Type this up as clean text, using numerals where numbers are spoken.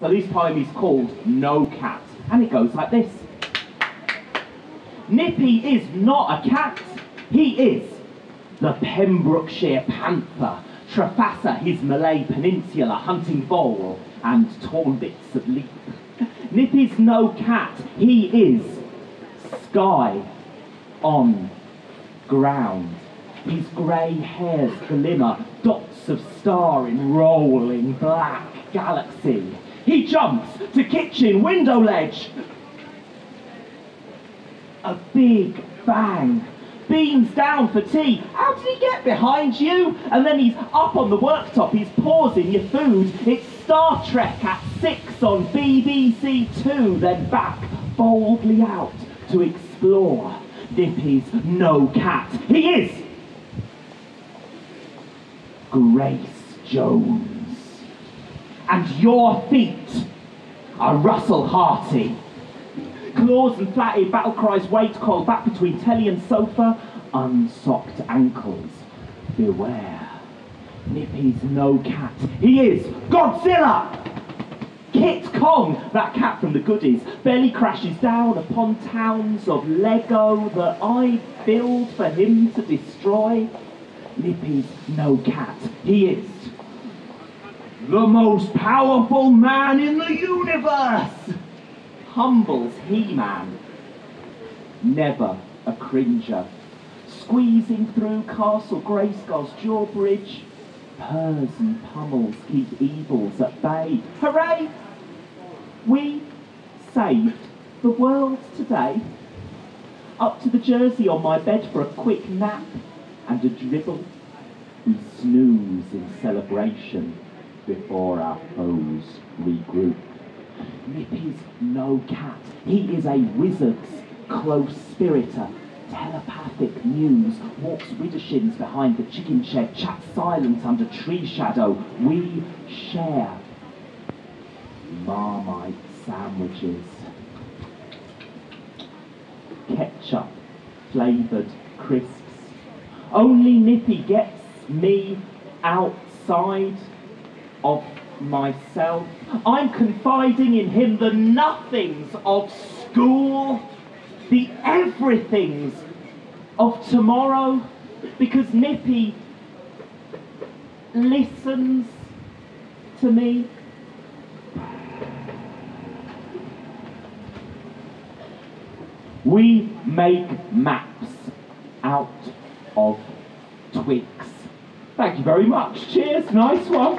So this poem is called No Cat, and it goes like this. Nippy is not a cat, he is the Pembrokeshire panther, Trafassa his Malay peninsula, hunting vole and torn bits of leaf. Nippy's no cat, he is sky on ground. His grey hairs glimmer, dots of star in rolling black galaxy. He jumps to kitchen window ledge. A big bang. Beams down for tea. How did he get behind you? And then he's up on the worktop, he's pausing your food. It's Star Trek at 6 on BBC Two, then back boldly out to explore. Nippy's no cat. He is Grace Jones. And your feet are Russell Harty. Claws and flatted battle cries wait coiled back between telly and sofa. Unsocked ankles, beware. Nippy's no cat. He is Godzilla. Kit Kong, that cat from the goodies, barely crashes down upon towns of Lego that I build for him to destroy. Nippy's no cat. He is the most powerful man in the universe. Humbles He-Man, never a cringer. Squeezing through Castle Grayskull's drawbridge, purrs and pummels keep evils at bay. Hooray! We saved the world today. Up to the jersey on my bed for a quick nap and a dribble. We snooze in celebration before our foes regroup. Nippy's no cat. He is a wizard's close spiritor. Telepathic muse, walks widdershins behind the chicken shed, chats silent under tree shadow. We share Marmite sandwiches, ketchup flavoured crisps. Only Nippy gets me outside of myself. I'm confiding in him the nothings of school, the everythings of tomorrow, because Nippy listens to me. We make maps out of twigs. Thank you very much. Cheers, nice one.